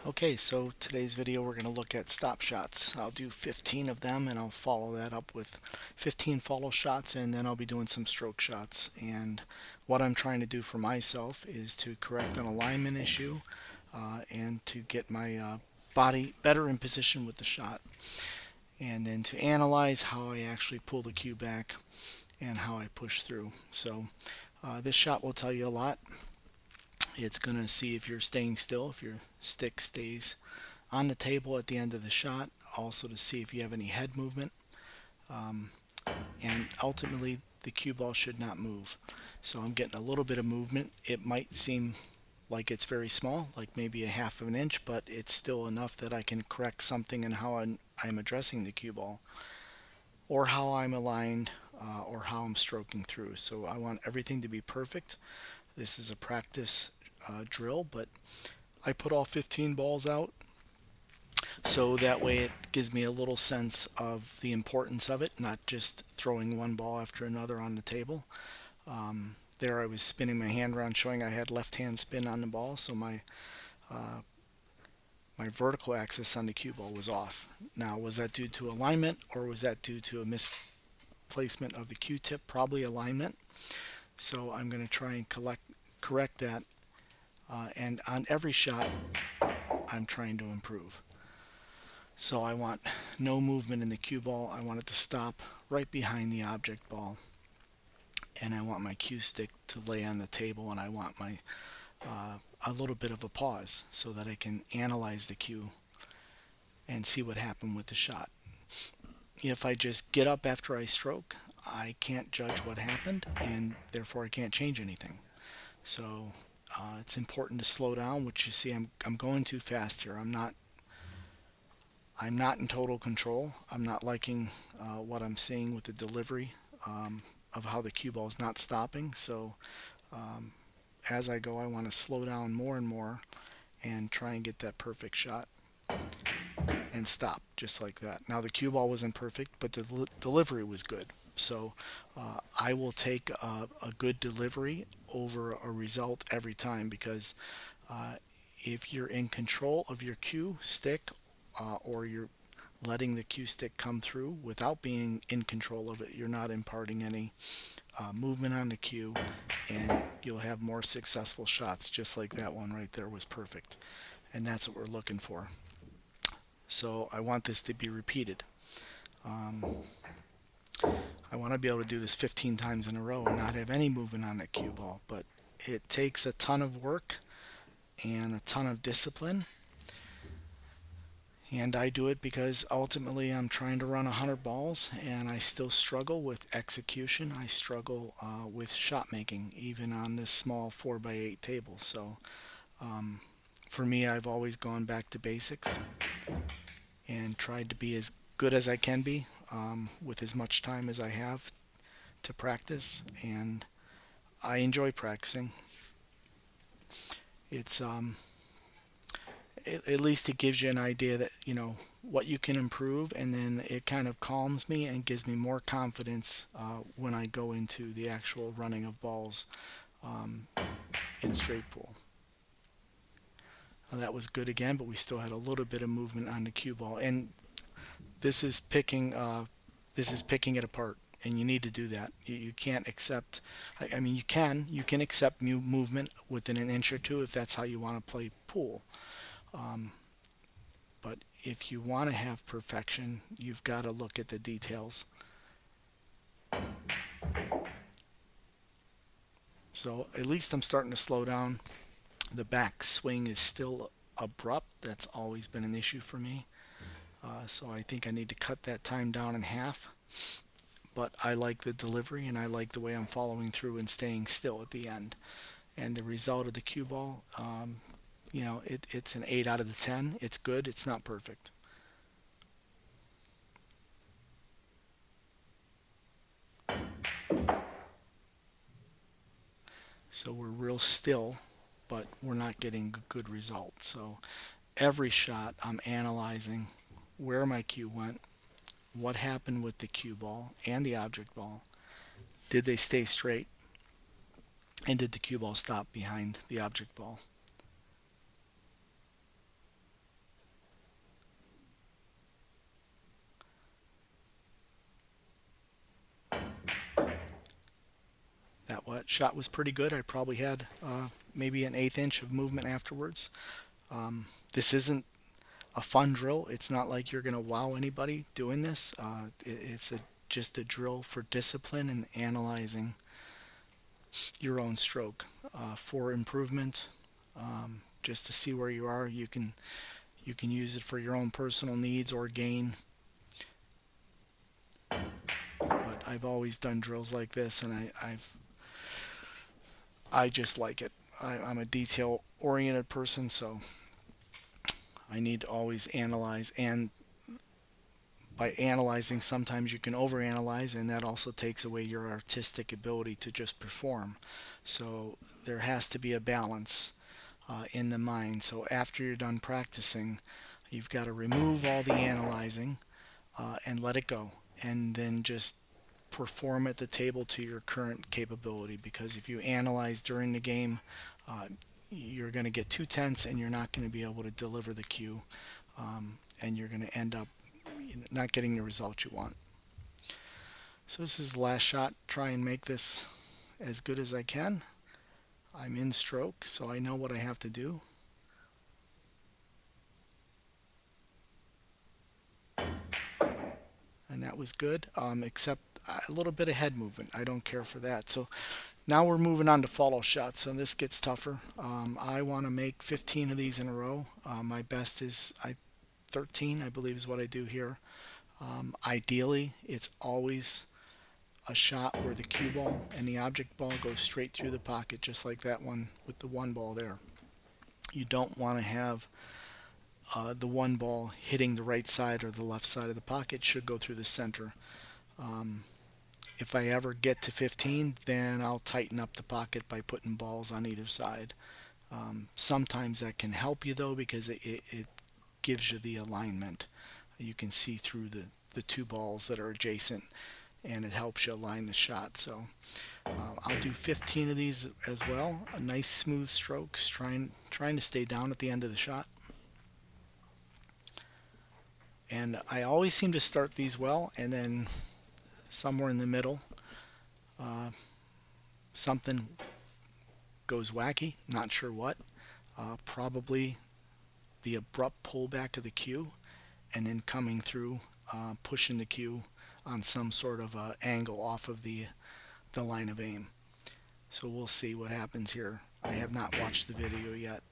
Okay, so today's video we're going to look at stop shots. I'll do 15 of them and I'll follow that up with 15 follow shots, and then I'll be doing some stroke shots. And what I'm trying to do for myself is to correct an alignment issue and to get my body better in position with the shot, and then to analyze how I actually pull the cue back and how I push through. So this shot will tell you a lot. It's going to see if you're staying still, if your stick stays on the table at the end of the shot, also to see if you have any head movement, um, and ultimately the cue ball should not move. So I'm getting a little bit of movement. It might seem like it's very small, like maybe a half of an inch, but it's still enough that I can correct something in how I'm addressing the cue ball, or how I'm aligned, or how I'm stroking through. So I want everything to be perfect. This is a practice drill, but I put all 15 balls out so that way it gives me a little sense of the importance of it, not just throwing one ball after another on the table. There I was spinning my hand around, showing I had left hand spin on the ball, so uh, my vertical axis on the cue ball was off. Now, was that due to alignment, or was that due to a misplacement of the cue tip? Probably alignment. So I'm going to try and correct that, and on every shot I'm trying to improve. So I want no movement in the cue ball. I want it to stop right behind the object ball, and I want my cue stick to lay on the table, and I want my a little bit of a pause so that I can analyze the cue and see what happened with the shot. If I just get up after I stroke, I can't judge what happened, and therefore I can't change anything. So it's important to slow down, which you see I'm going too fast here. I'm not in total control. I'm not liking what I'm seeing with the delivery, of how the cue ball is not stopping. So um, as I go, I want to slow down more and more and try and get that perfect shot and stop just like that. Now the cue ball wasn't perfect, but the delivery was good. So I will take a good delivery over a result every time, because uh, if you're in control of your cue stick, or you're letting the cue stick come through without being in control of it, you're not imparting any movement on the cue, and you'll have more successful shots, just like that one right there was perfect. And that's what we're looking for. So I want this to be repeated. Um, I want to be able to do this 15 times in a row and not have any movement on that cue ball, but it takes a ton of work and a ton of discipline. And I do it because ultimately I'm trying to run 100 balls, and I still struggle with execution. I struggle with shot making, even on this small 4x8 table. So um, for me, I've always gone back to basics and tried to be as good as I can be, with as much time as I have to practice. And I enjoy practicing. It's at least it gives you an idea that what you can improve, and then it kind of calms me and gives me more confidence when I go into the actual running of balls um, in straight pool. That was good again, but we still had a little bit of movement on the cue ball, and this is picking it apart, and you need to do that. You can't accept. I mean, you can accept movement within an inch or two if that's how you want to play pool. Um, But if you want to have perfection, you've got to look at the details. So at least I'm starting to slow down. The back swing is still abrupt. That's always been an issue for me. So I think I need to cut that time down in half. But I like the delivery, and I like the way I'm following through and staying still at the end. And the result of the cue ball, it's an 8 out of the 10. It's good. It's not perfect. So we're real still, but we're not getting a good result. So every shot I'm analyzing where my cue went, what happened with the cue ball and the object ball. Did they stay straight? And did the cue ball stop behind the object ball? That shot was pretty good. I probably had maybe an eighth inch of movement afterwards. This isn't a fun drill. It's not like you're going to wow anybody doing this. It's just a drill for discipline and analyzing your own stroke for improvement. Just to see where you are, you can use it for your own personal needs or gain. But I've always done drills like this, and I just like it. I'm a detail-oriented person, so I need to always analyze. And by analyzing, sometimes you can overanalyze, and that also takes away your artistic ability to just perform. So there has to be a balance in the mind. So after you're done practicing, you've got to remove all the analyzing and let it go, and then just perform at the table to your current capability. Because if you analyze during the game, you're going to get too tense and you're not going to be able to deliver the cue, and you're going to end up not getting the result you want. So this is the last shot. Try and make this as good as I can. I'm in stroke, so I know what I have to do. And that was good, except a little bit of head movement. I don't care for that. So now we're moving on to follow shots, and this gets tougher. I want to make 15 of these in a row. My best is 13, I believe, is what I do here. Ideally, it's always a shot where the cue ball and the object ball goes straight through the pocket, just like that one with the one ball there. You don't want to have the one ball hitting the right side or the left side of the pocket. It should go through the center. If I ever get to 15, then I'll tighten up the pocket by putting balls on either side. Sometimes that can help you, though, because it gives you the alignment. You can see through the two balls that are adjacent, and it helps you align the shot. So I'll do 15 of these as well. A nice smooth strokes, trying to stay down at the end of the shot. And I always seem to start these well, and then somewhere in the middle, something goes wacky, not sure what. Probably the abrupt pullback of the cue, and then coming through, pushing the cue on some sort of angle off of the line of aim. So we'll see what happens here. I have not watched the video yet.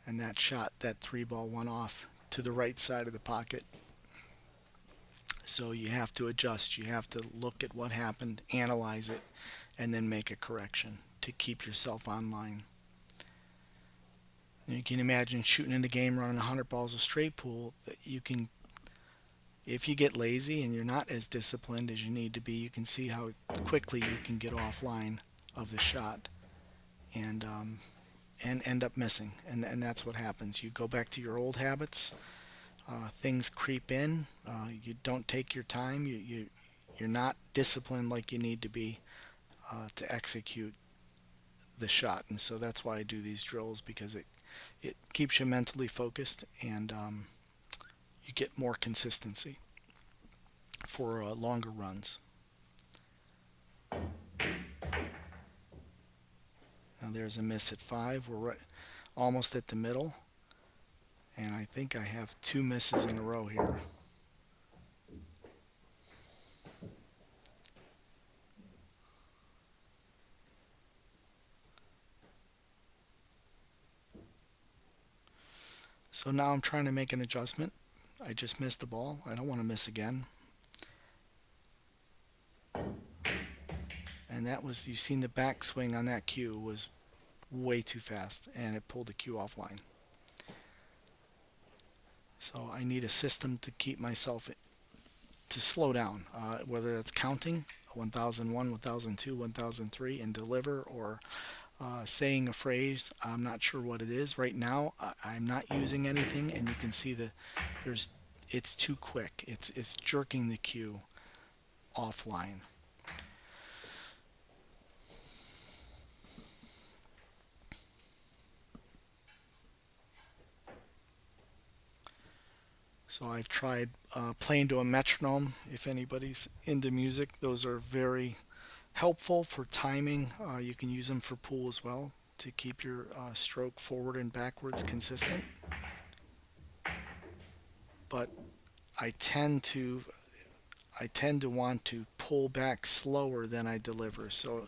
And that shot, that three ball went off to the right side of the pocket. So you have to adjust. You have to look at what happened, analyze it, and then make a correction to keep yourself online. And you can imagine shooting in the game running 100 balls of straight pool. You can, if you get lazy and you're not as disciplined as you need to be, you can see how quickly you can get offline of the shot and end up missing. And that's what happens. You go back to your old habits. Things creep in. You don't take your time. You're not disciplined like you need to be to execute the shot. And so that's why I do these drills, because it keeps you mentally focused, and you get more consistency for longer runs. Now there's a miss at 5. We're almost at the middle, and I think I have 2 misses in a row here. So now I'm trying to make an adjustment. I just missed the ball. I don't want to miss again. And that was, you've seen the backswing on that cue was way too fast, and it pulled the cue offline. So I need a system to keep myself to slow down, whether that's counting 1001, 1002, 1003 and deliver, or saying a phrase. I'm not sure what it is right now. I'm not using anything, and you can see it's too quick. It's jerking the cue offline. So I've tried playing to a metronome. If anybody's into music, those are very helpful for timing. You can use them for pool as well to keep your stroke forward and backwards consistent. But I tend to I tend to want to pull back slower than I deliver. So,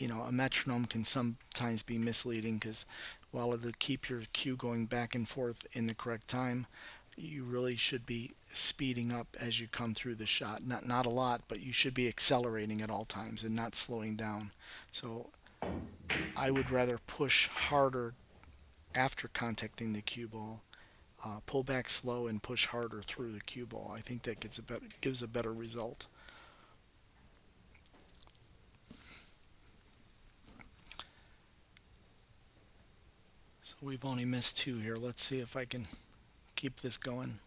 a metronome can sometimes be misleading because while it'll keep your cue going back and forth in the correct time, you really should be speeding up as you come through the shot. Not a lot, but you should be accelerating at all times and not slowing down. So I would rather push harder after contacting the cue ball, pull back slow and push harder through the cue ball. I think that gives a better result. So we've only missed two here. Let's see if I can keep this going.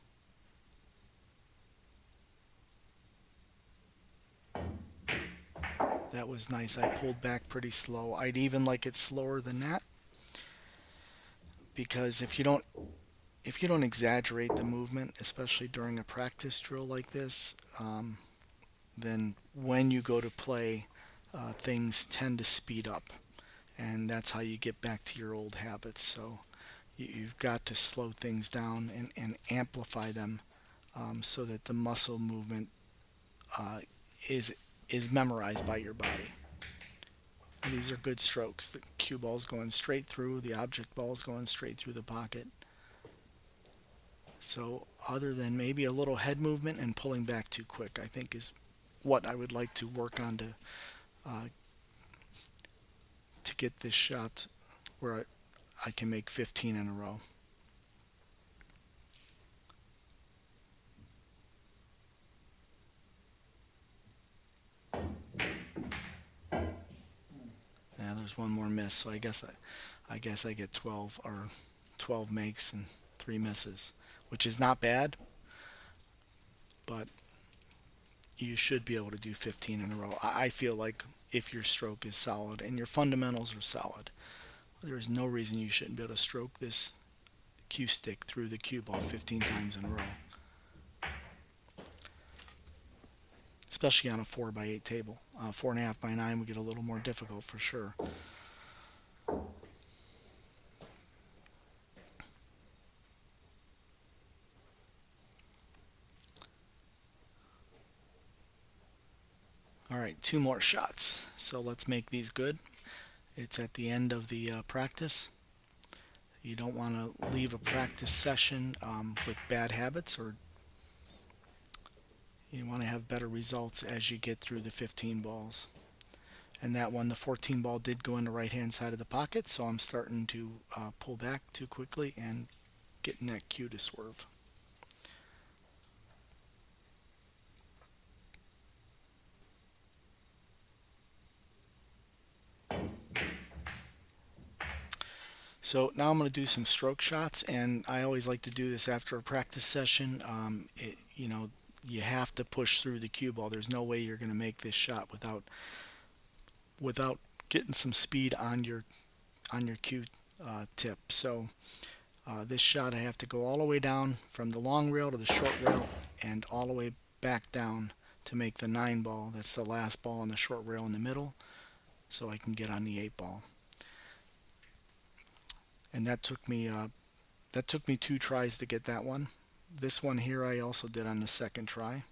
That was nice. I pulled back pretty slow. I'd even like it slower than that because if you don't exaggerate the movement, especially during a practice drill like this, then when you go to play, things tend to speed up, and that's how you get back to your old habits. So you've got to slow things down and amplify them so that the muscle movement uh, is is memorized by your body. And these are good strokes. The cue ball's going straight through, the object ball's going straight through the pocket. So other than maybe a little head movement and pulling back too quick, I think is what I would like to work on uh, to get this shot where I can make 15 in a row. Yeah, there's one more miss, so I guess I get 12 or 12 makes and 3 misses, which is not bad, but you should be able to do 15 in a row. I feel like if your stroke is solid and your fundamentals are solid, there is no reason you shouldn't be able to stroke this cue stick through the cue ball 15 times in a row, especially on a 4 by 8 table. 4.5 by 9 would get a little more difficult for sure. All right, 2 more shots. So let's make these good. It's at the end of the practice. You don't want to leave a practice session with bad habits, or you want to have better results as you get through the 15 balls. And that one, the 14 ball, did go in the right hand side of the pocket, so I'm starting to pull back too quickly and getting that cue to swerve. So now I'm going to do some stroke shots, and I always like to do this after a practice session. You have to push through the cue ball. There's no way you're going to make this shot without getting some speed on your cue tip. So this shot I have to go all the way down from the long rail to the short rail and all the way back down to make the 9 ball. That's the last ball on the short rail in the middle, so I can get on the 8 ball. And that took me 2 tries to get that one. This one here I also did on the second try.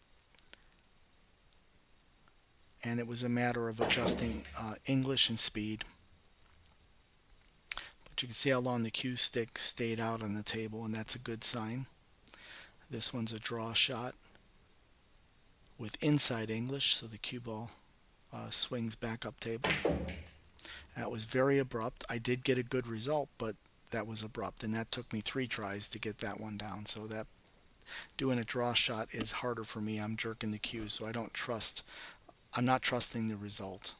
And it was a matter of adjusting English and speed. But you can see how long the cue stick stayed out on the table, and that's a good sign. This one's a draw shot with inside English, so the cue ball swings back up table. That was very abrupt. I did get a good result, but that was abrupt, and that took me 3 tries to get that one down. So that doing a draw shot is harder for me. I'm jerking the cue, so I'm not trusting the result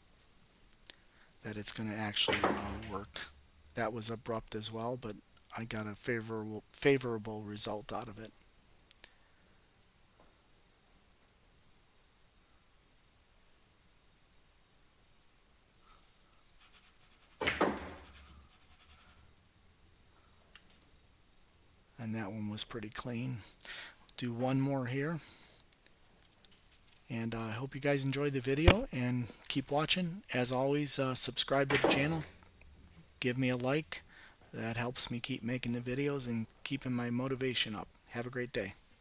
that it's going to actually work. That was abrupt as well, but I got a favorable result out of it. And that one was pretty clean. do one more here. And I hope you guys enjoyed the video and keep watching. As always, subscribe to the channel, give me a like. That helps me keep making the videos and keeping my motivation up. Have a great day.